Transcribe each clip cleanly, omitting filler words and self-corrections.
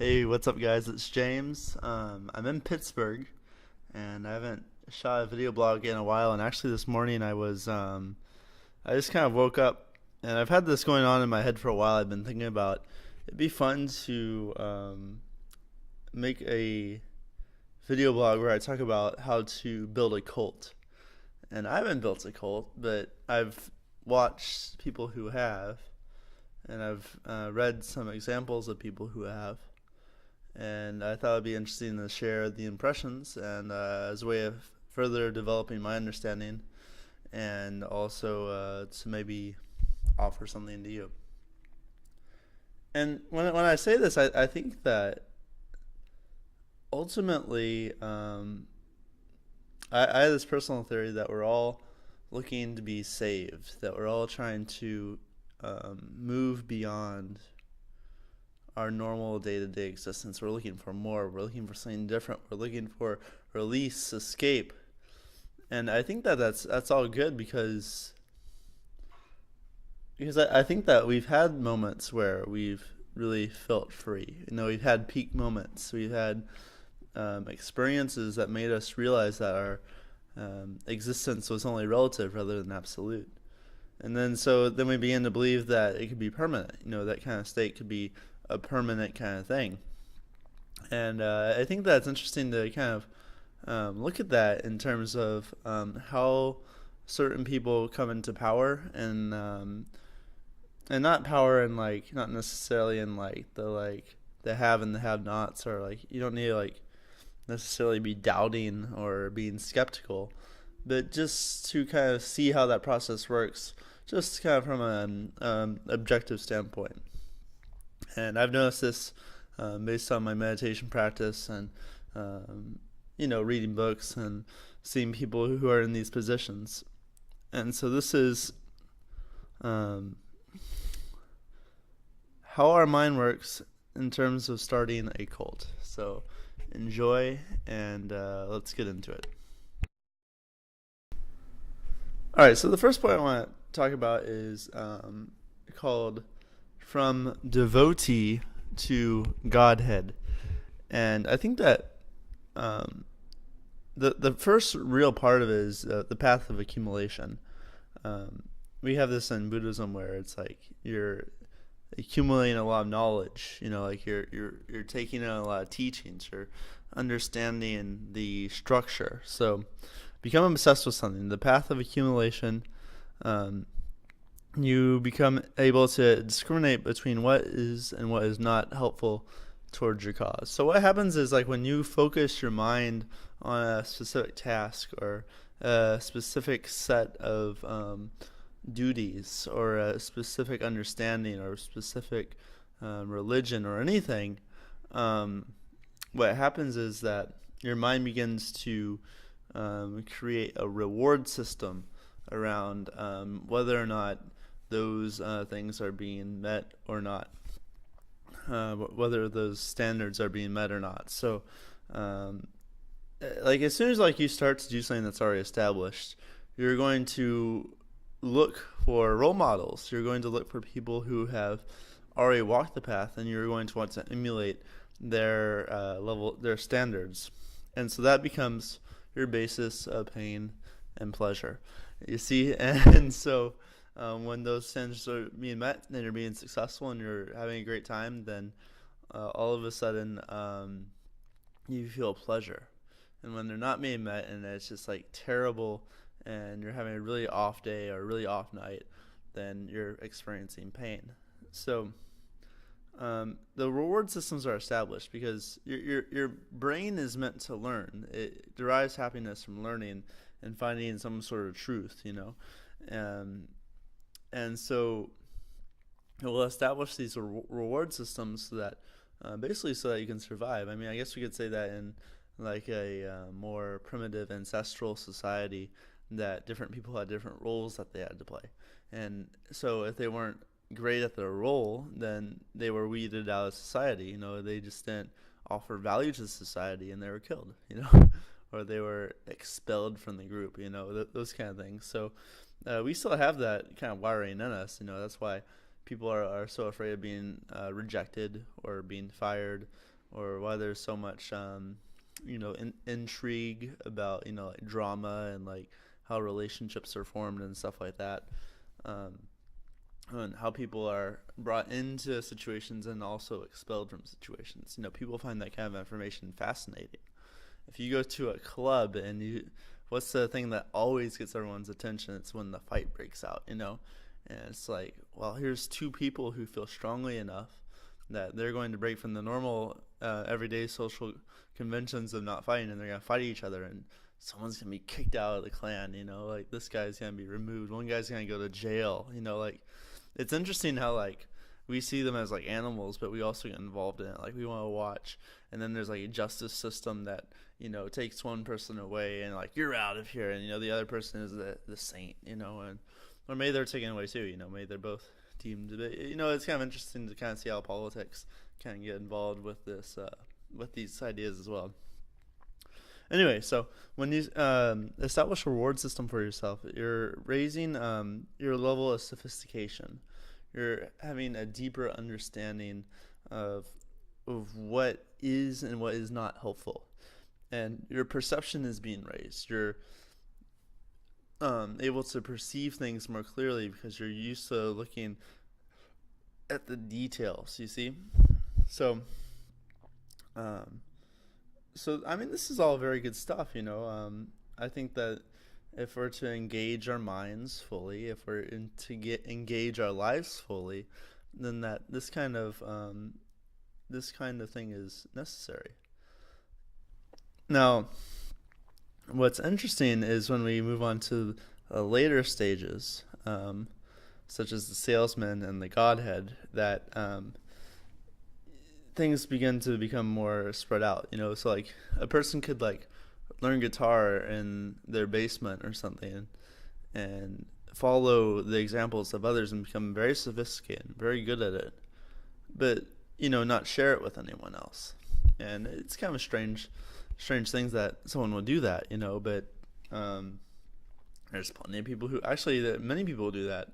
Hey, what's up, guys? It's James. I'm in Pittsburgh, and I haven't shot a video blog in a while. And actually, this morning I just kind of woke up, and I've had this going on in my head for a while. I've been thinking about it'd be fun to make a video blog where I talk about how to build a cult. And I haven't built a cult, but I've watched people who have, and I've read some examples of people who have, and I thought it'd be interesting to share the impressions and as a way of further developing my understanding, and also to maybe offer something to you. And when I say this, I think that ultimately I have this personal theory that we're all looking to be saved, that we're all trying to move beyond our normal day-to-day existence. We're looking for more. We're looking for something different. We're looking for release, escape. And I think that that's all good because I think that we've had moments where we've really felt free. We've had peak moments. We've had experiences that made us realize that our existence was only relative rather than absolute. And then we begin to believe that it could be permanent. That kind of state could be a permanent kind of thing. And I think that's interesting to kind of look at that in terms of how certain people come into power, and not power in not necessarily in the have and the have-nots, or you don't need to necessarily be doubting or being skeptical, but just to kind of see how that process works, just kind of from an objective standpoint. And I've noticed this based on my meditation practice and reading books and seeing people who are in these positions. And so this is how our mind works in terms of starting a cult. So enjoy, and let's get into it. All right, so the first point I want to talk about is called From Devotee to Godhead. And I think that the first real part of it is the path of accumulation. We have this in Buddhism where it's you're accumulating a lot of knowledge. You're taking in a lot of teachings. You're understanding the structure. So become obsessed with something. The path of accumulation. You become able to discriminate between what is and what is not helpful towards your cause. So what happens is when you focus your mind on a specific task or a specific set of duties or a specific understanding or a specific religion or anything, what happens is that your mind begins to create a reward system around whether or not those things are being met or not, whether those standards are being met or not. So as soon as you start to do something that's already established, you're going to look for role models. You're going to look for people who have already walked the path, and you're going to want to emulate their their standards. And so that becomes your basis of pain and pleasure. You see, and so when those standards are being met and you're being successful and you're having a great time, then all of a sudden you feel pleasure. And when they're not being met and it's just terrible and you're having a really off day or a really off night, then you're experiencing pain. So the reward systems are established because your brain is meant to learn. It derives happiness from learning and finding some sort of truth, and so it will establish these reward systems so that basically so that you can survive. I mean, I guess we could say that in a more primitive ancestral society, that different people had different roles that they had to play, and so if they weren't great at their role, then they were weeded out of society. They just didn't offer value to society, and they were killed. Or they were expelled from the group. Those kind of things. So we still have that kind of wiring in us. That's why people are so afraid of being rejected or being fired, or why there's so much intrigue about like drama and like how relationships are formed and stuff like that, and how people are brought into situations and also expelled from situations. People find that kind of information fascinating. If you go to a club and what's the thing that always gets everyone's attention? It's when the fight breaks out, and it's like, well, here's two people who feel strongly enough that they're going to break from the normal everyday social conventions of not fighting, and they're going to fight each other, and someone's going to be kicked out of the clan, like this guy's going to be removed, one guy's going to go to jail, like it's interesting how like we see them as like animals, but we also get involved in it. Like we want to watch, and then there's like a justice system that takes one person away and like you're out of here, and the other person is the saint, and or maybe they're taken away too, maybe they're both deemed. It's kind of interesting to kind of see how politics kind of get involved with this with these ideas as well. Anyway, so when you establish a reward system for yourself, you're raising your level of sophistication. You're having a deeper understanding of what is and what is not helpful, and your perception is being raised. You're able to perceive things more clearly because you're used to looking at the details. You see, so I mean, this is all very good stuff. I think that if we're to engage our minds fully, if we're to engage our lives fully, then that this kind of thing is necessary. Now, what's interesting is when we move on to later stages, such as the salesman and the Godhead, that things begin to become more spread out. So like a person could like learn guitar in their basement or something and follow the examples of others and become very sophisticated, very good at it, but not share it with anyone else. And it's kind of strange things that someone would do that, but there's plenty of people who many people do that,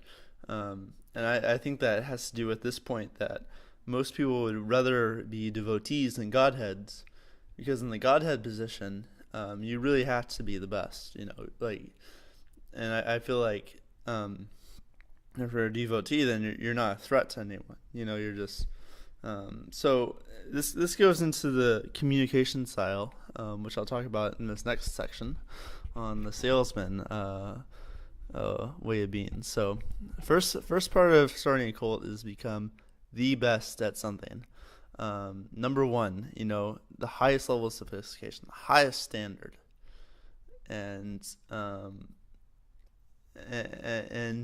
and I think that has to do with this point that most people would rather be devotees than Godheads, because in the Godhead position, you really have to be the best, and I feel like if you're a devotee, then you're not a threat to anyone, you're just, so this goes into the communication style, which I'll talk about in this next section on the salesman way of being. So first part of starting a cult is become the best at something. Number one, the highest level of sophistication, the highest standard, and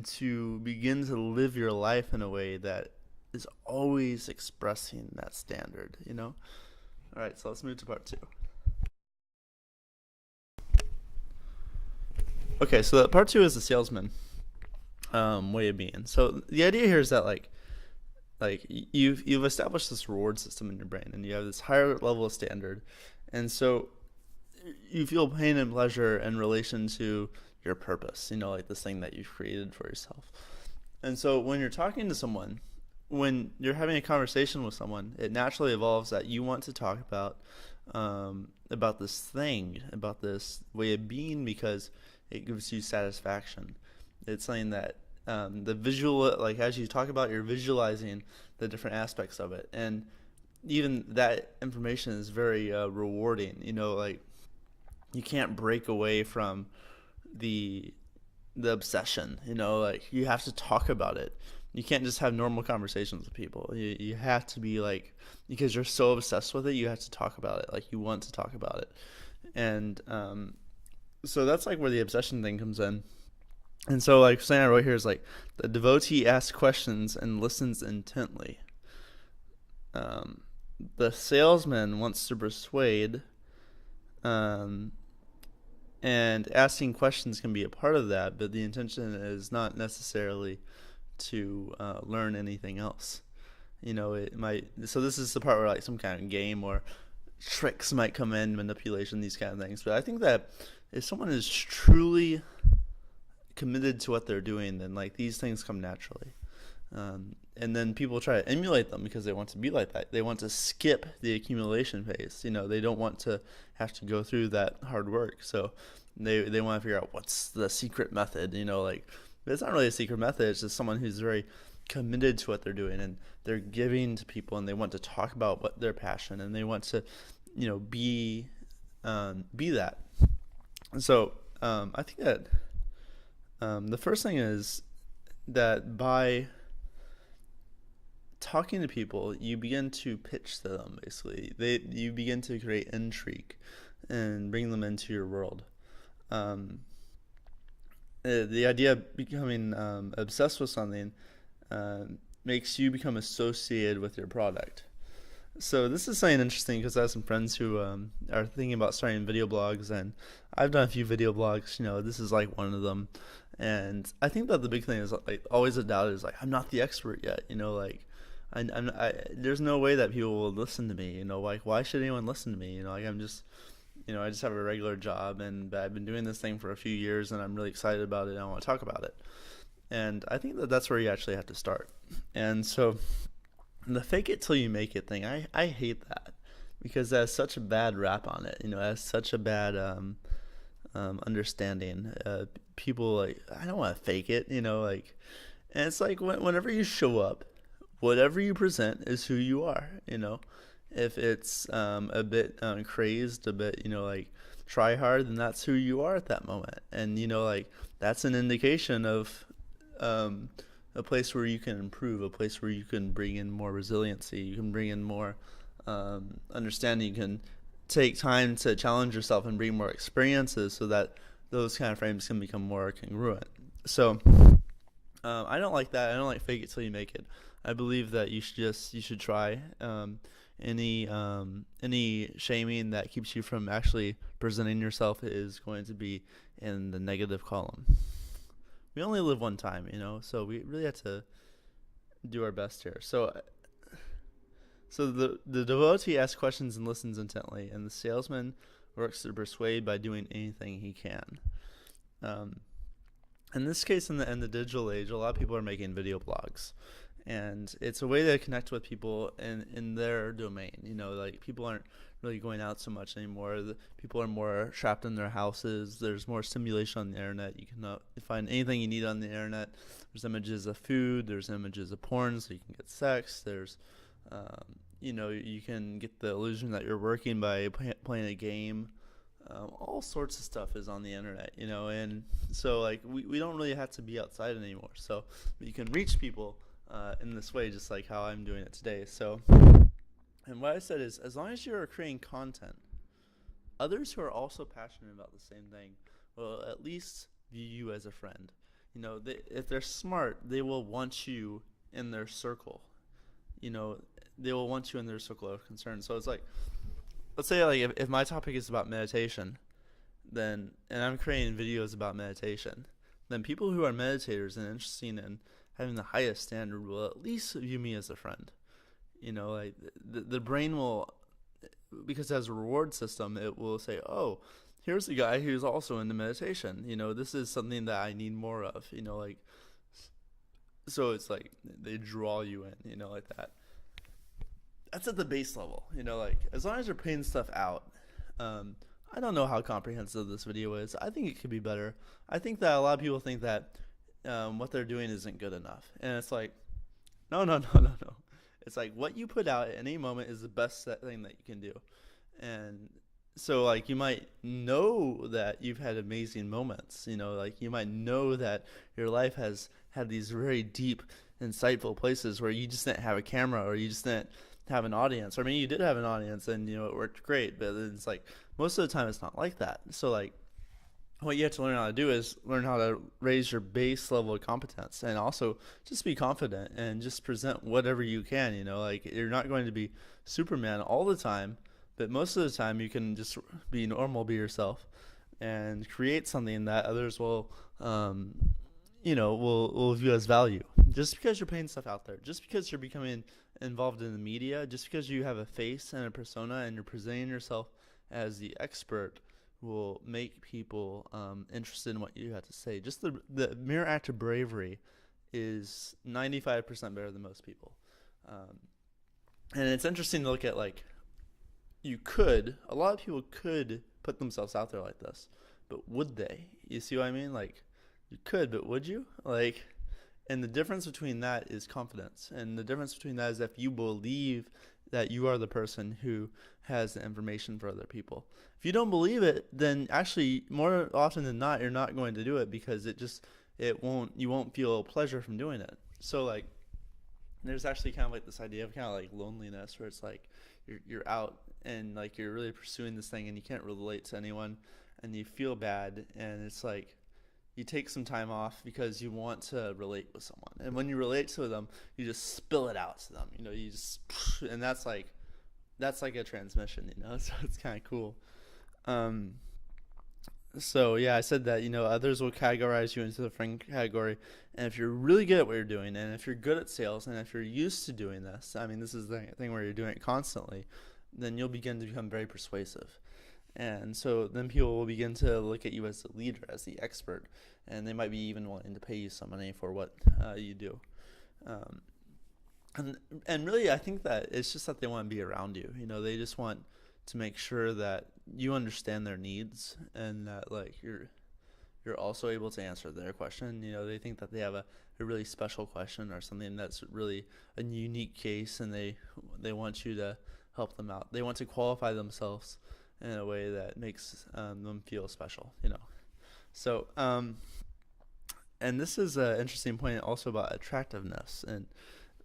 to begin to live your life in a way that is always expressing that standard. All right, so let's move to part 2. Okay, so part 2 is the salesman way of being. So the idea here is that like you've established this reward system in your brain, and you have this higher level of standard, and so you feel pain and pleasure in relation to your purpose, like this thing that you've created for yourself. And so when you're talking to someone, when you're having a conversation with someone, it naturally evolves that you want to talk about this thing, about this way of being, because it gives you satisfaction. It's something that the visual, like as you talk about, you're visualizing the different aspects of it, and even that information is very rewarding. Like you can't break away from the obsession. Like you have to talk about it. You can't just have normal conversations with people. You have to be like, because you're so obsessed with it, you have to talk about it. Like you want to talk about it, and so that's like where the obsession thing comes in. And so like something I wrote here is like, the devotee asks questions and listens intently. The salesman wants to persuade, and asking questions can be a part of that, but the intention is not necessarily to learn anything else. It might. So this is the part where like some kind of game or tricks might come in, manipulation, these kind of things. But I think that if someone is truly committed to what they're doing, then like these things come naturally. And then people try to emulate them because they want to be like that. They want to skip the accumulation phase. They don't want to have to go through that hard work. So they want to figure out what's the secret method. But it's not really a secret method. It's just someone who's very committed to what they're doing, and they're giving to people, and they want to talk about what their passion, and they want to, be that. So I think that the first thing is that by talking to people, you begin to pitch to them. Basically, you begin to create intrigue and bring them into your world. The idea of becoming obsessed with something makes you become associated with your product. So this is something interesting because I have some friends who are thinking about starting video blogs, and I've done a few video blogs. This is like one of them, and I think that the big thing is like always a doubt is like I'm not the expert yet. There's no way that people will listen to me. Like why should anyone listen to me? I'm just I just have a regular job, and I've been doing this thing for a few years, and I'm really excited about it, and I want to talk about it. And I think that that's where you actually have to start. And so the fake it till you make it thing, I hate that because it has such a bad rap on it. It has such a bad understanding. People I don't want to fake it, and it's like whenever you show up, whatever you present is who you are, If it's a bit crazed, a bit, try hard, then that's who you are at that moment. And, that's an indication of a place where you can improve, a place where you can bring in more resiliency, you can bring in more understanding, you can take time to challenge yourself and bring more experiences so that those kind of frames can become more congruent. So I don't like that. I don't like fake it till you make it. I believe that you should try. Any shaming that keeps you from actually presenting yourself is going to be in the negative column. We only live one time, so we really have to do our best here. So the devotee asks questions and listens intently, and the salesman works to persuade by doing anything he can. In this case, in the digital age, a lot of people are making video blogs. And it's a way to connect with people in their domain. People aren't really going out so much anymore. People are more trapped in their houses. There's more stimulation on the internet. You can find anything you need on the internet. There's images of food. There's images of porn, so you can get sex. There's, you can get the illusion that you're working by playing a game. All sorts of stuff is on the internet, And so, we don't really have to be outside anymore. So you can reach people in this way, just like how I'm doing it today. So, and what I said is, as long as you're creating content, others who are also passionate about the same thing will at least view you as a friend. If they're smart, they will want you in their circle. They will want you in their circle of concern. So it's like, let's say if my topic is about meditation, and I'm creating videos about meditation, then people who are meditators and interested in having the highest standard will at least view me as a friend. The brain will, because it has a reward system, it will say, oh, here's a guy who's also into meditation. This is something that I need more of, so it's like they draw you in, like that. That's at the base level, as long as you're putting stuff out. I don't know how comprehensive this video is. I think it could be better. I think that a lot of people think that what they're doing isn't good enough. And it's like, no. It's like what you put out at any moment is the best thing that you can do. And so you might know that you've had amazing moments, you might know that your life has had these very deep, insightful places where you just didn't have a camera, or you just didn't have an audience. Or you did have an audience and, it worked great, but it's most of the time it's not like that. So what you have to learn how to do is learn how to raise your base level of competence, and also just be confident and just present whatever you can. You're not going to be Superman all the time, but most of the time you can just be normal, be yourself, and create something that others will view as value. Just because you're putting stuff out there, just because you're becoming involved in the media, just because you have a face and a persona and you're presenting yourself as the expert, will make people interested in what you have to say. Just the mere act of bravery is 95% better than most people. And it's interesting to look at, like, a lot of people could put themselves out there like this, but would they? You see what I mean? Like, you could, but would you? Like, and the difference between that is confidence. And the difference between that is if you believe that you are the person who has the information for other people. If you don't believe it, then actually more often than not, you're not going to do it, because you won't feel pleasure from doing it. So, like, there's actually kind of like this idea of kind of like loneliness, where it's like you're out and like you're really pursuing this thing and you can't relate to anyone and you feel bad, and it's like you take some time off because you want to relate with someone, and when you relate to them, you just spill it out to them. You just, and that's like a transmission. So it's kind of cool. So yeah, I said that, others will categorize you into the friend category, and if you're really good at what you're doing, and if you're good at sales, and if you're used to doing this, I mean, this is the thing where you're doing it constantly, then you'll begin to become very persuasive. And so then people will begin to look at you as the leader, as the expert, and they might be even wanting to pay you some money for what you do. And really, I think that it's just that they want to be around you. They just want to make sure that you understand their needs, and that, like, you're also able to answer their question. They think that they have a really special question or something that's really a unique case, and they want you to help them out. They want to qualify themselves in a way that makes them feel special. So and this is an interesting point also about attractiveness, and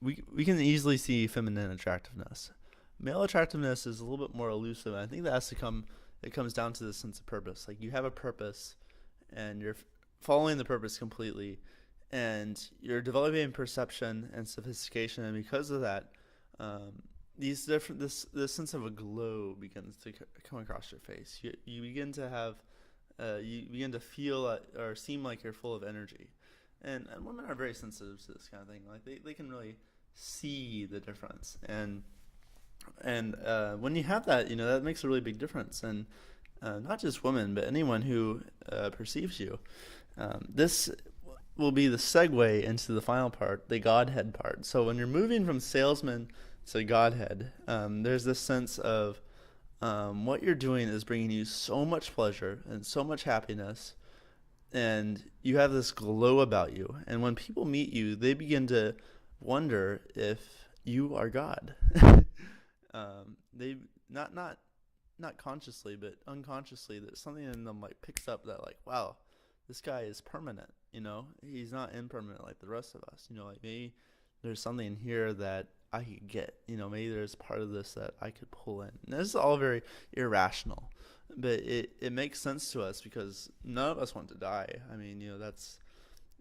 we can easily see feminine attractiveness. Male attractiveness is a little bit more elusive, and I think that it comes down to the sense of purpose. Like, you have a purpose, and you're following the purpose completely, and you're developing perception and sophistication, and because of that, this sense of a glow begins to come across your face. You begin to have, you begin to feel or seem like you're full of energy, and women are very sensitive to this kind of thing. Like, they can really see the difference, and when you have that, that makes a really big difference. And not just women, but anyone who perceives you. This will be the segue into the final part, the Godhead part. So when you're moving from salesman to Godhead, there's this sense of what you're doing is bringing you so much pleasure and so much happiness, and you have this glow about you. And when people meet you, they begin to wonder if you are God. They not consciously, but unconsciously, that something in them like picks up that, like, wow, this guy is permanent. He's not impermanent like the rest of us. Like, maybe there's something here that I could get. Maybe there's part of this that I could pull in. And this is all very irrational, but it makes sense to us because none of us want to die. I mean, that's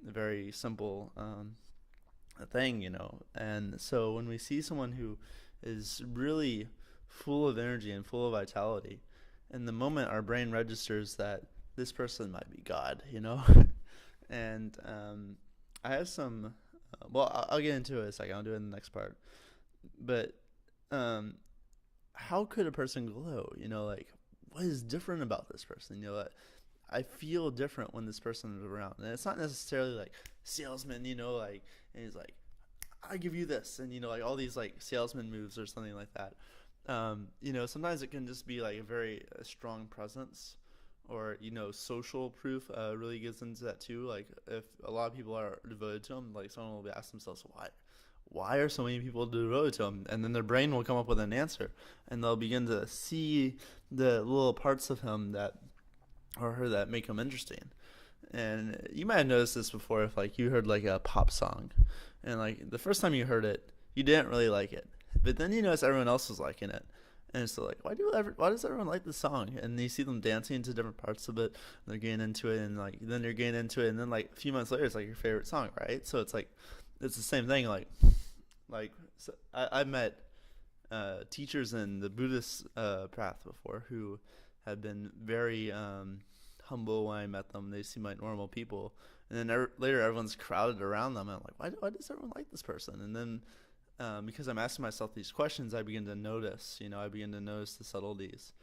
a very simple thing. And so when we see someone who is really full of energy and full of vitality, in the moment our brain registers that this person might be God. And I have some I'll get into it in a second. I'll do it in the next part. But how could a person glow? Like, what is different about this person? I feel different when this person is around, and it's not necessarily like salesman, like, and he's like, I give you this, and like all these like salesman moves or something like that. Sometimes it can just be like a very strong presence, or social proof really gets into that too. Like, if a lot of people are devoted to him, like, someone will ask themselves, why are so many people devoted to him? And then their brain will come up with an answer, and they'll begin to see the little parts of him that or her that make him interesting. And you might have noticed this before, if like you heard like a pop song, and like the first time you heard it, you didn't really like it, but then you notice everyone else was liking it, and it's like, why does everyone like this song? And you see them dancing to different parts of it, and they're getting into it, and like then you're getting into it, and then like a few months later, it's like your favorite song, right? So it's like it's the same thing. So I've met teachers in the Buddhist path before who have been very humble when I met them. They seem like normal people, and then later everyone's crowded around them, and I'm like, why does everyone like this person? And then because I'm asking myself these questions, I begin to notice. I begin to notice the subtleties,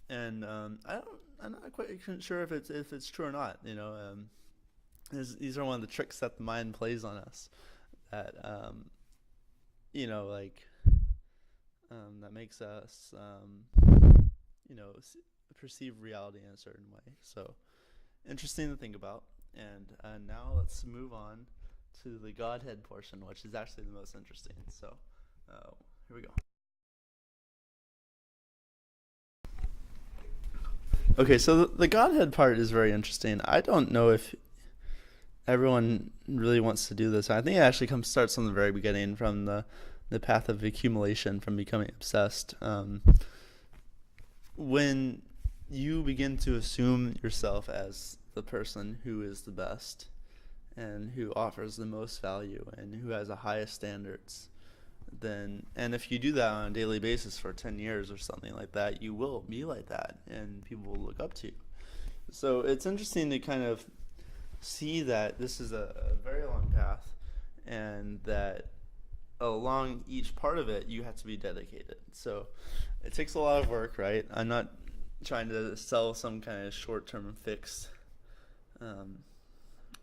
and I'm not quite sure if it's true or not. these are one of the tricks that the mind plays on us. That you know, like that makes us you know, perceive reality in a certain way. So interesting to think about. And now let's move on to the Godhead portion, which is actually the most interesting. So here we go. Okay, so the Godhead part is very interesting. I don't know if everyone really wants to do this. I think it actually starts from the very beginning, from the path of accumulation, from becoming obsessed. When you begin to assume yourself as the person who is the best and who offers the most value and who has the highest standards, then, and if you do that on a daily basis for 10 years or something like that, you will be like that and people will look up to you. So it's interesting to kind of see that this is a very long path, and that along each part of it you have to be dedicated. So it takes a lot of work, right? I'm not trying to sell some kind of short-term fix.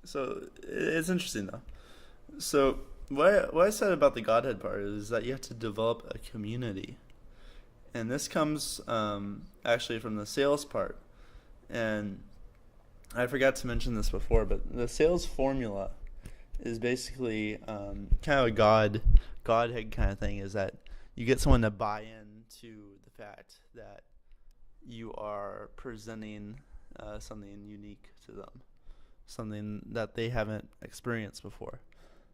So it's interesting though. So what I said about the Godhead part is that you have to develop a community, and this comes actually from the sales part. And I forgot to mention this before, but the sales formula is basically kind of a Godhead kind of thing, is that you get someone to buy in to the fact that you are presenting something unique to them, something that they haven't experienced before.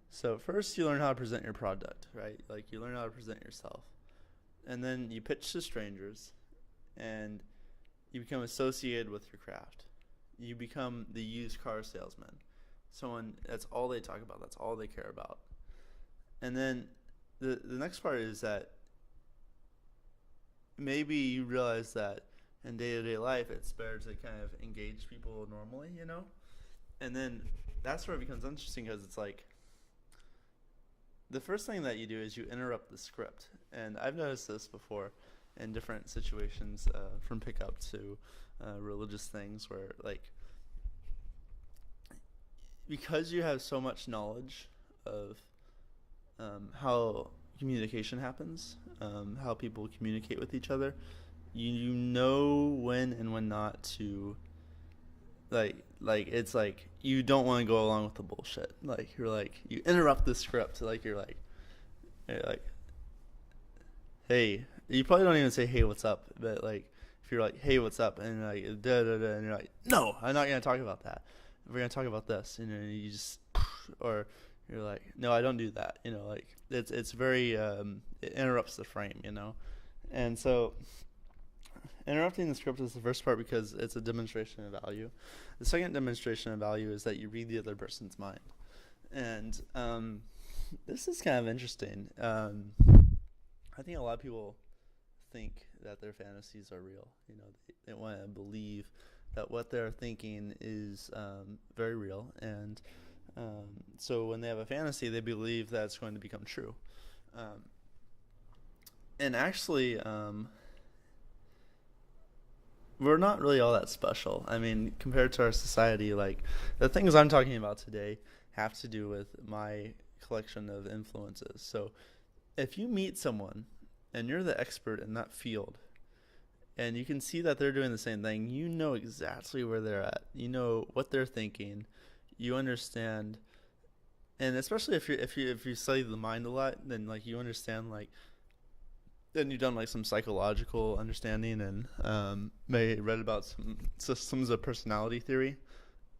So first you learn how to present your product, right? Like you learn how to present yourself. And then you pitch to strangers, and you become associated with your craft. You become the used car salesman. Someone, that's all they talk about, that's all they care about. And then the next part is that maybe you realize that in day-to-day life it's better to kind of engage people normally, you know? And then that's where it becomes interesting, because it's like the first thing that you do is you interrupt the script. And I've noticed this before in different situations, from pickup to religious things, where like, because you have so much knowledge of how communication happens, how people communicate with each other, you know when and when not to, like it's like you don't want to go along with the bullshit. Like you're like, you interrupt the script. Like you're like, hey, you probably don't even say hey what's up, but like if you're like hey what's up, and like da da da, and you're like, no, I'm not gonna talk about that. We're gonna talk about this, you know. You just, or you're like, no, I don't do that, you know. Like it's very it interrupts the frame, you know. And so interrupting the script is the first part, because it's a demonstration of value. The second demonstration of value is that you read the other person's mind. And this is kind of interesting. I think a lot of people think that their fantasies are real. You know, they want to believe that what they're thinking is very real. And so when they have a fantasy, they believe that it's going to become true. And actually, we're not really all that special. I mean, compared to our society, like the things I'm talking about today have to do with my collection of influences. So if you meet someone and you're the expert in that field, and you can see that they're doing the same thing, you know exactly where they're at. You know what they're thinking. You understand, and especially if you study the mind a lot, then like you understand, like then you've done like some psychological understanding, and may read about some systems of personality theory,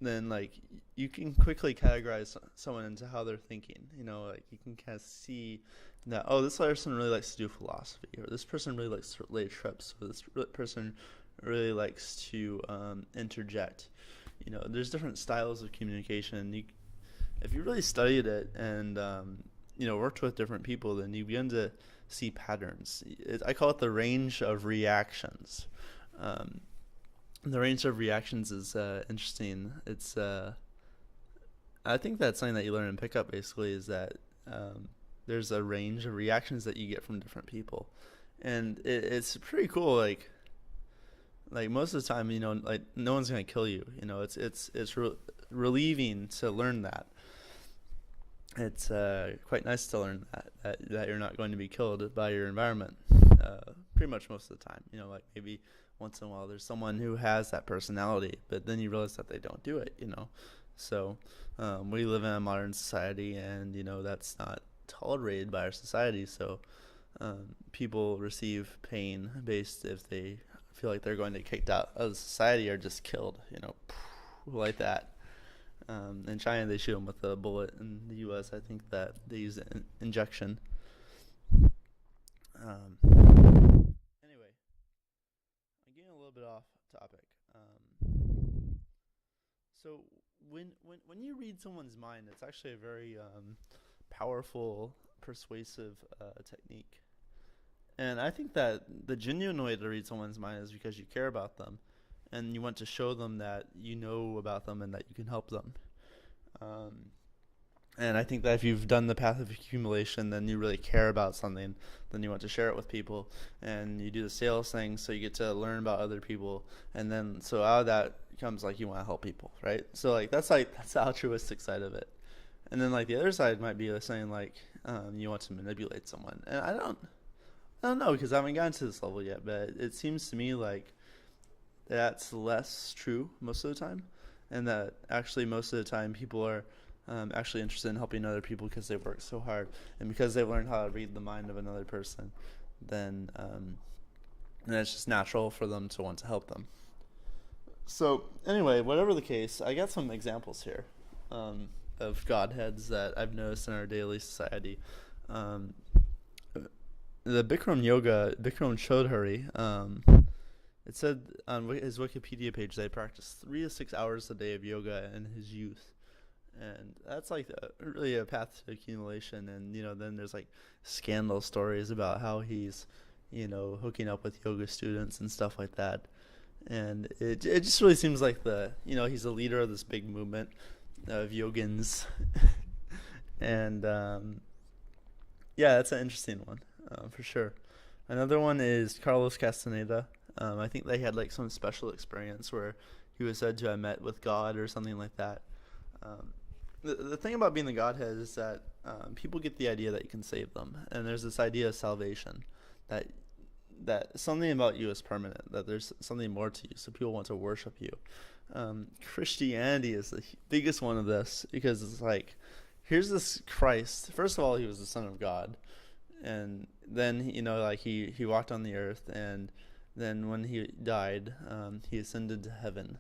then like you can quickly categorize someone into how they're thinking. You know, like you can kind of see that, oh, this person really likes to do philosophy, or this person really likes to lay trips, or this person really likes to interject. You know, there's different styles of communication. If you really studied it and you know, worked with different people, then you begin to see patterns. I call it the range of reactions. The range of reactions is interesting. It's I think that's something that you learn in pickup, basically, is that there's a range of reactions that you get from different people, and it's pretty cool. Like most of the time, you know, like no one's gonna kill you. You know, it's relieving to learn that. It's quite nice to learn that you're not going to be killed by your environment pretty much most of the time. Like maybe once in a while there's someone who has that personality, but then you realize that they don't do it. So we live in a modern society, and that's not tolerated by our society. So people receive pain based if they feel like they're going to get kicked out of the society or just killed, like that. In China, they shoot them with a bullet. In the U.S., I think that they use injection. Anyway, I'm getting a little bit off topic. So when you read someone's mind, it's actually a very powerful, persuasive technique. And I think that the genuine way to read someone's mind is because you care about them, and you want to show them that you know about them and that you can help them. And I think that if you've done the path of accumulation, then you really care about something, then you want to share it with people, and you do the sales thing, so you get to learn about other people, and then so out of that comes like you want to help people, right? So that's the altruistic side of it. And then like the other side might be saying like you want to manipulate someone, and I don't know, because I haven't gotten to this level yet, but it seems to me like that's less true most of the time, and that actually most of the time people are actually interested in helping other people because they've worked so hard, and because they've learned how to read the mind of another person, then it's just natural for them to want to help them. So anyway, whatever the case, I got some examples here of Godheads that I've noticed in our daily society. The Bikram Chodhuri, it said on his Wikipedia page that he practiced 3 to 6 hours a day of yoga in his youth. And that's like really a path to accumulation. And, then there's like scandal stories about how he's, hooking up with yoga students and stuff like that. And it just really seems like he's a leader of this big movement of yogins. And, yeah, that's an interesting one. For sure. Another one is Carlos Castaneda. I think they had like some special experience where he was said to have met with God or something like that. The thing about being the Godhead is that people get the idea that you can save them, and there's this idea of salvation, that something about you is permanent, that there's something more to you, so people want to worship you. Christianity is the biggest one of this, because it's like, here's this Christ. First of all, he was the Son of God. And then, he walked on the earth, and then when he died, he ascended to heaven.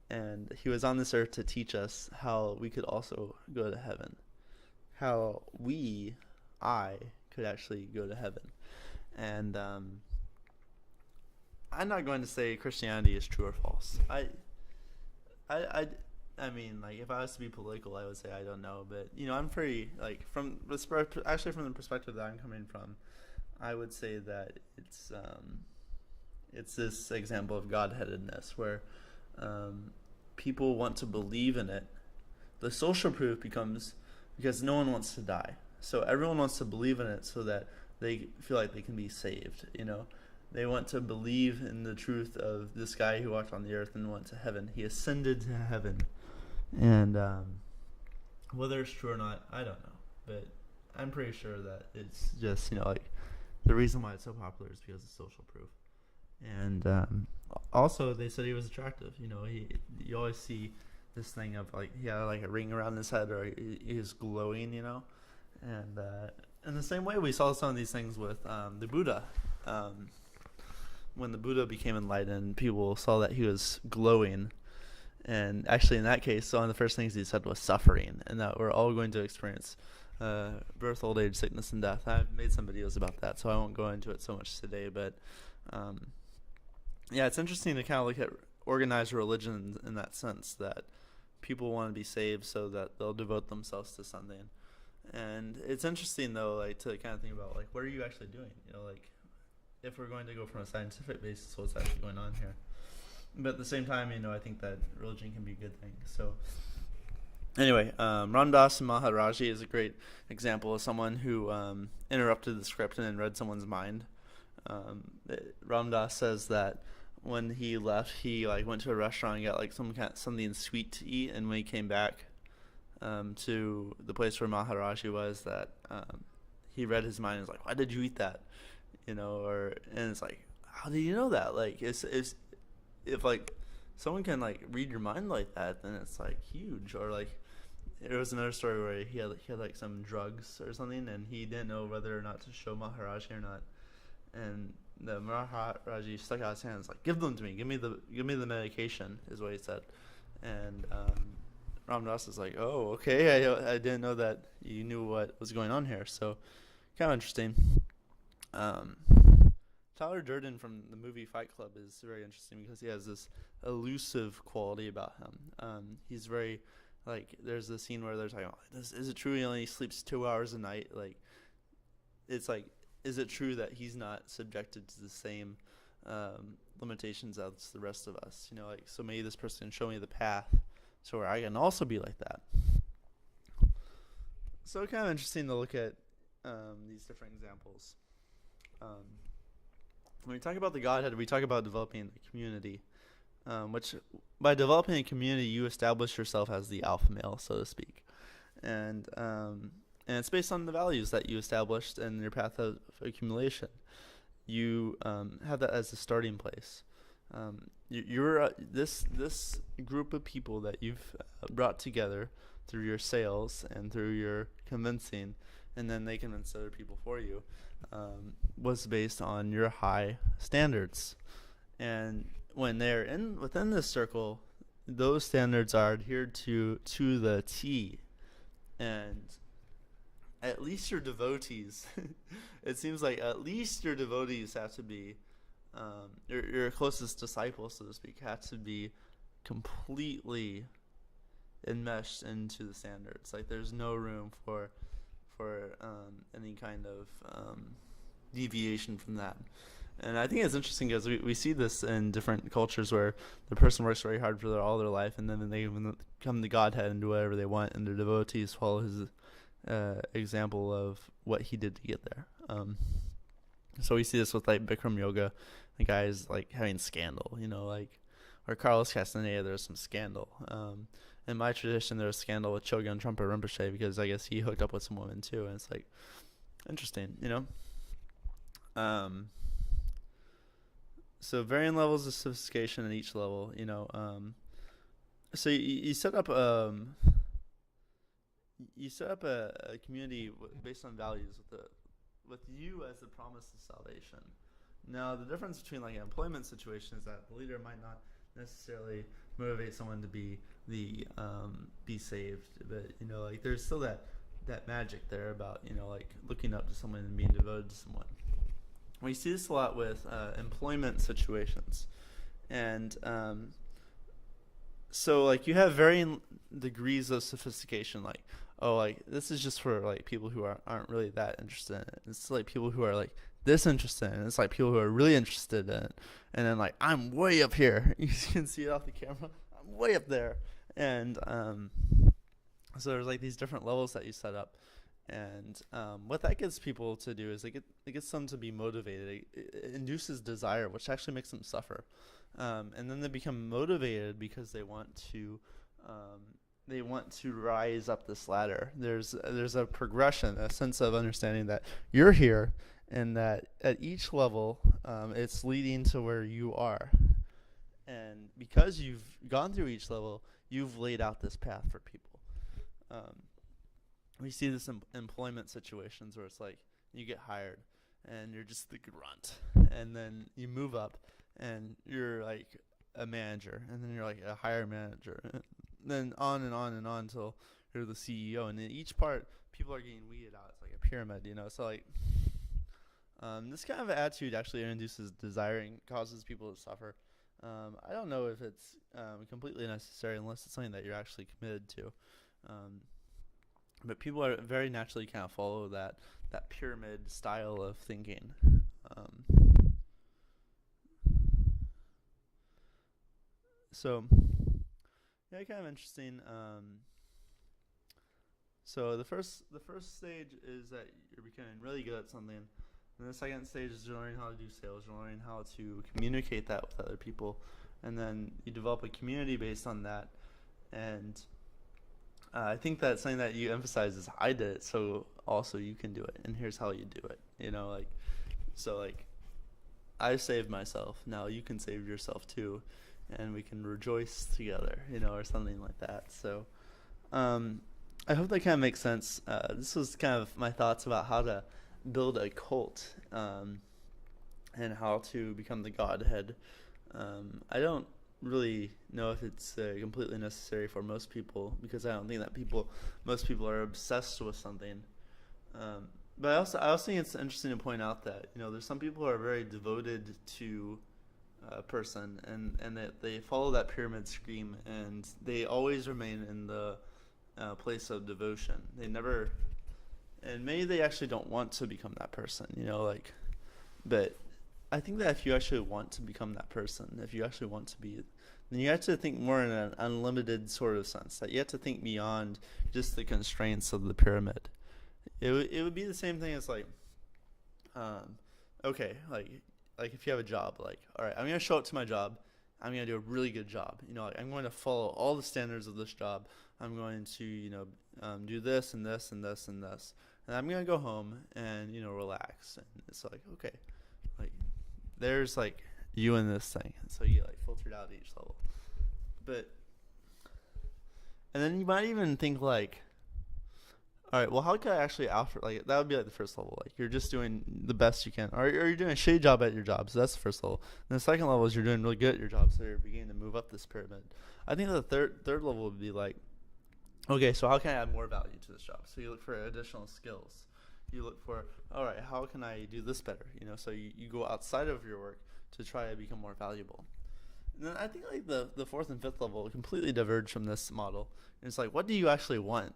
And he was on this earth to teach us how we could also go to heaven. How I could actually go to heaven. And I'm not going to say Christianity is true or false. I mean, like, if I was to be political, I would say I don't know, but I'm pretty, like, from the perspective that I'm coming from, I would say that it's this example of Godheadedness where people want to believe in it. The social proof becomes because no one wants to die, so everyone wants to believe in it so that they feel like they can be saved. They want to believe in the truth of this guy who walked on the earth and went to heaven. He ascended to heaven. And whether it's true or not, I don't know. But I'm pretty sure that it's just, like, the reason why it's so popular is because of social proof. And also, they said he was attractive. You always see this thing of, like, he had, like, a ring around his head, or he was glowing, And in the same way, we saw some of these things with the Buddha. When the Buddha became enlightened, people saw that he was glowing. And actually, in that case, one of the first things he said was suffering, and that we're all going to experience birth, old age, sickness, and death. I've made some videos about that, so I won't go into it so much today. But yeah, it's interesting to kind of look at organized religion in that sense, that people want to be saved so that they'll devote themselves to something. And it's interesting, though, like, to kind of think about, like, what are you actually doing? Like, if we're going to go from a scientific basis, what's actually going on here? But at the same time, I think that religion can be a good thing. So anyway, Ramdas Maharaji is a great example of someone who interrupted the script and then read someone's mind. Ramdas says that when he left, he like went to a restaurant and got like something sweet to eat, and when he came back to the place where Maharaji was, that he read his mind and was like, "Why did you eat that?" And it's like, how do you know that? Like, it's if like someone can like read your mind like that, then it's like huge. Or like there was another story where he had like some drugs or something, and he didn't know whether or not to show Maharaji or not, and the Maharaji stuck out his hands like, "Give them to me. Give me the medication," is what he said. And Ram Dass is like, "Oh, okay. I didn't know that you knew what was going on here." So kind of interesting. Tyler Durden from the movie Fight Club is very interesting because he has this elusive quality about him. He's very, like, there's a scene where they're talking about, is it true he only sleeps 2 hours a night? Like, it's like, is it true that he's not subjected to the same limitations as the rest of us? Like, so maybe this person can show me the path so where I can also be like that. So kind of interesting to look at these different examples. When we talk about the Godhead, we talk about developing a community, which by developing a community, you establish yourself as the alpha male, so to speak. And it's based on the values that you established in your path of accumulation. You have that as a starting place. You're this group of people that you've brought together through your sales and through your convincing, and then they convince other people for you, was based on your high standards. And when they're within this circle, those standards are adhered to the T. And at least your devotees, it seems like at least your devotees have to be, your closest disciples, so to speak, have to be completely enmeshed into the standards. Like, there's no room for any kind of deviation from that. And I think it's interesting because we see this in different cultures where the person works very hard for all their life, and then they come to Godhead and do whatever they want, and their devotees follow his example of what he did to get there. So we see this with like Bikram Yoga, the guys like having scandal, like, or Carlos Castaneda, there's some scandal. In my tradition, there was scandal with Chogyam Trungpa Rinpoche because I guess he hooked up with some women too, and it's like interesting, So varying levels of sophistication at each level, So you set up a community based on values with you as the promise of salvation. Now, the difference between like an employment situation is that the leader might not necessarily motivate someone to be be saved, but like there's still that magic there about like looking up to someone and being devoted to someone. We see this a lot with employment situations, and so like you have varying degrees of sophistication. Like, oh, like this is just for like people who aren't really that interested in it. It's like people who are like this interested in it. It's like people who are really interested in it. And then like I'm way up here. You can see it off the camera. I'm way up there. And so there's like these different levels that you set up. And what that gets people to do is it gets them to be motivated. It induces desire, which actually makes them suffer. And then they become motivated because they want to rise up this ladder. There's a progression, a sense of understanding that you're here, and that at each level, it's leading to where you are. And because you've gone through each level, you've laid out this path for people. We see this in employment situations where it's like you get hired and you're just the grunt, and then you move up and you're like a manager, and then you're like a higher manager, and then on and on and on until you're the CEO. And in each part, people are getting weeded out. It's like a pyramid, So like this kind of attitude actually induces desire and causes people to suffer. I don't know if it's completely necessary unless it's something that you're actually committed to. But people are very naturally kind of follow that pyramid style of thinking. So, yeah, kind of interesting. So the first stage is that you're becoming really good at something. And the second stage is you're learning how to do sales. You're learning how to communicate that with other people. And then you develop a community based on that. And I think that's something that you emphasize is I did it, so also you can do it. And here's how you do it. So I saved myself. Now you can save yourself too. And we can rejoice together, or something like that. So I hope that kind of makes sense. This was kind of my thoughts about how to build a cult and how to become the Godhead. I don't really know if it's completely necessary for most people, because I don't think that most people are obsessed with something. But I also think it's interesting to point out that there's some people who are very devoted to a person, and that they follow that pyramid scheme, and they always remain in the place of devotion. They never, and maybe they actually don't want to become that person, but I think that if you actually want to become that person, if you actually want to be, then you have to think more in an unlimited sort of sense, that you have to think beyond just the constraints of the pyramid. It would be the same thing as okay, if you have a job, all right, I'm going to show up to my job. I'm going to do a really good job. I'm going to follow all the standards of this job. I'm going to, do this and this and this and this. And I'm going to go home and, relax. And it's okay, there's you in this thing. And so you get filtered out at each level. And then you might even think all right, well, how can I actually offer, that would be the first level. You're just doing the best you can. Or you're doing a shitty job at your job, so that's the first level. And the second level is you're doing really good at your job, so you're beginning to move up this pyramid. I think the third level would be okay, so how can I add more value to this job? So you look for additional skills. You look for, all right, how can I do this better? So you go outside of your work to try to become more valuable. And then I think the fourth and fifth level completely diverge from this model. And it's what do you actually want?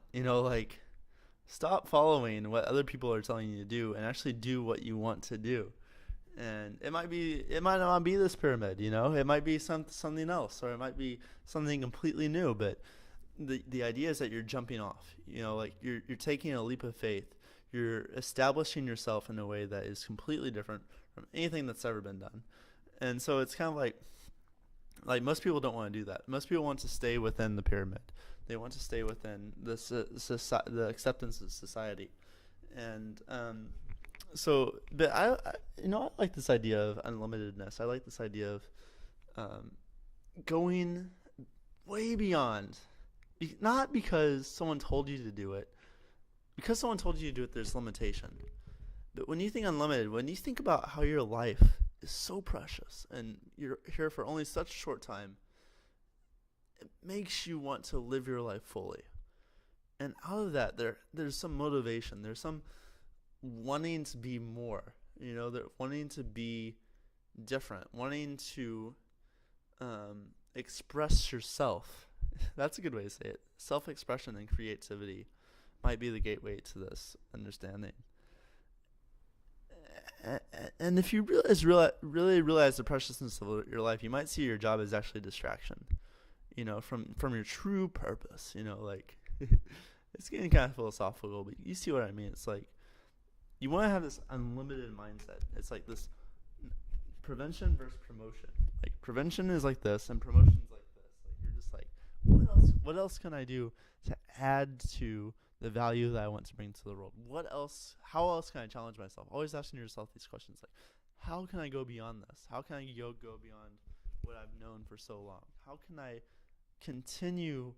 Stop following what other people are telling you to do and actually do what you want to do. And it might not be this pyramid, it might be something else, or it might be something completely new. But the idea is that you're jumping off, you're taking a leap of faith. You're establishing yourself in a way that is completely different from anything that's ever been done. And so it's kind of most people don't want to do that. Most people want to stay within the pyramid. They want to stay within the acceptance of society. And but I like this idea of unlimitedness. I like this idea of going way beyond, not because someone told you to do it. Because someone told you to do it, there's limitation. But when you think unlimited, when you think about how your life is so precious and you're here for only such a short time, it makes you want to live your life fully. And out of that, there's some motivation. There's some wanting to be more. Wanting to be different. Wanting to express yourself. That's a good way to say it. Self-expression and creativity might be the gateway to this understanding. And if you really realize the preciousness of your life, you might see your job as actually a distraction, from your true purpose. It's getting kind of philosophical, but you see what I mean. It's you want to have this unlimited mindset. It's this prevention versus promotion. Prevention is this, and promotion is this. You're just what else can I do to add to the value that I want to bring to the world? How else can I challenge myself? Always asking yourself these questions how can I go beyond this? How can I go beyond what I've known for so long? How can I continue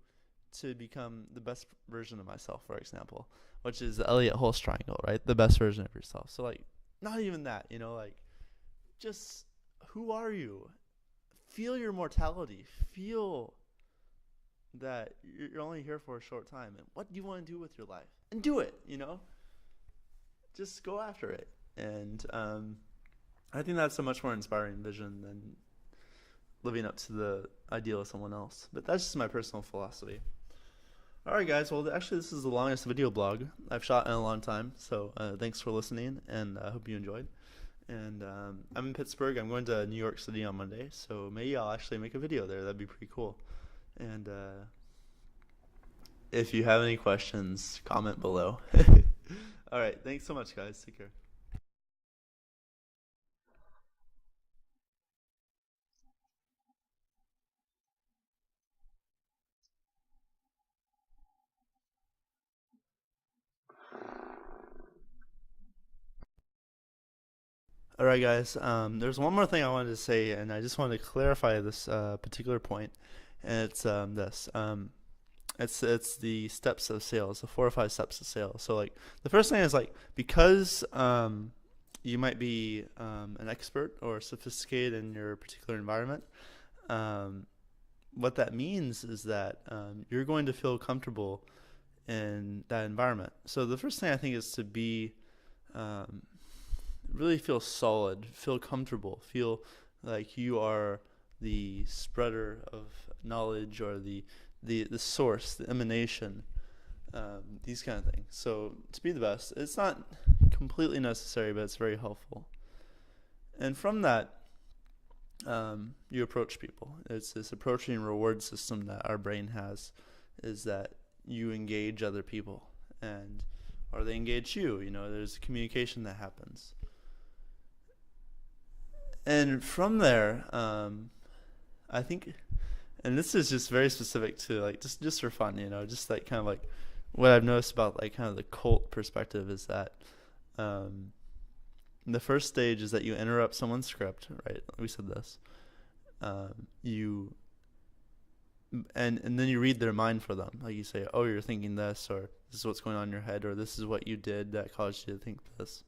to become the best version of myself, for example, which is the Elliott-Hulse triangle, right? The best version of yourself. So not even that, just who are you? Feel your mortality. Feel that you're only here for a short time, and what do you want to do with your life? And do it, just go after it. And I think that's a much more inspiring vision than living up to the ideal of someone else. But that's just my personal philosophy. Alright guys, well actually this is the longest video blog I've shot in a long time, so thanks for listening, and I hope you enjoyed. And I'm in Pittsburgh. I'm going to New York City on Monday, so maybe I'll actually make a video there. That'd be pretty cool. And if you have any questions, comment below. Alright, thanks so much guys. Take care. All right, guys. There's one more thing I wanted to say, and I just wanted to clarify this particular point, and it's this. It's the steps of sales, the 4 or 5 steps of sales. So like the first thing is like because you might be an expert or sophisticated in your particular environment. What that means is that you're going to feel comfortable in that environment. So the first thing I think is to be really feel solid, feel comfortable, feel like you are the spreader of knowledge or the source, the emanation, these kind of things. So to be the best, it's not completely necessary, but it's very helpful. And from that, you approach people. It's this approaching reward system that our brain has, is that you engage other people, and or they engage you. You know, there's communication that happens. And from there, I think, and this is just very specific to like just for fun, you know, just like kind of like what I've noticed about like kind of the cult perspective is that the first stage is that you interrupt someone's script, right? We said this. And then you read their mind for them. Like you say, oh, you're thinking this, or this is what's going on in your head, or this is what you did that caused you to think this.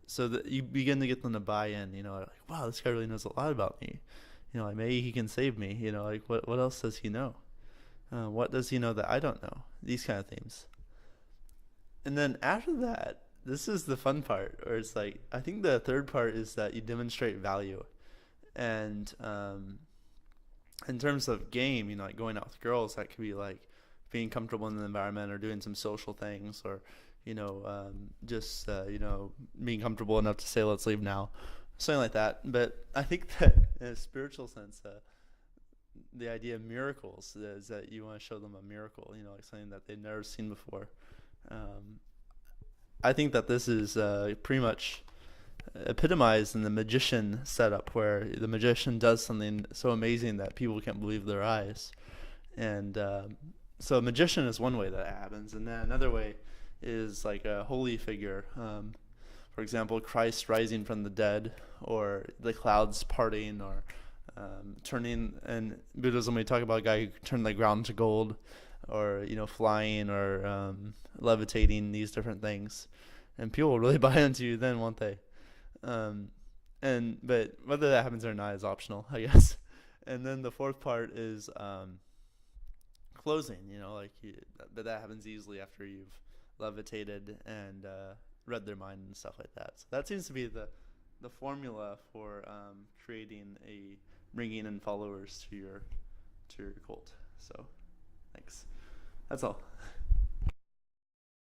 So that you begin to get them to buy in, you know, like, wow, this guy really knows a lot about me. You know, like maybe he can save me. You know, like what else does he know? What does he know that I don't know? These kind of themes. And then after that, this is the fun part, or it's like, I think the third part is that you demonstrate value. And in terms of game, you know, like going out with girls, that could be like being comfortable in the environment or doing some social things, or, you know, just, you know, being comfortable enough to say, let's leave now, something like that. But I think that in a spiritual sense, the idea of miracles is that you want to show them a miracle, you know, like something that they've never seen before. I think that this is pretty much epitomized in the magician setup, where the magician does something so amazing that people can't believe their eyes. And so a magician is one way that happens, and then another way is like a holy figure. For example, Christ rising from the dead, or the clouds parting, or turning. In Buddhism, we talk about a guy who turned the ground to gold, or, you know, flying, or levitating, these different things. And people will really buy into you then, won't they? But whether that happens or not is optional, I guess. And then the fourth part is closing, you know, like but that happens easily after you've levitated and read their mind and stuff like that. So that seems to be the formula for bringing in followers to your cult. So thanks. That's all.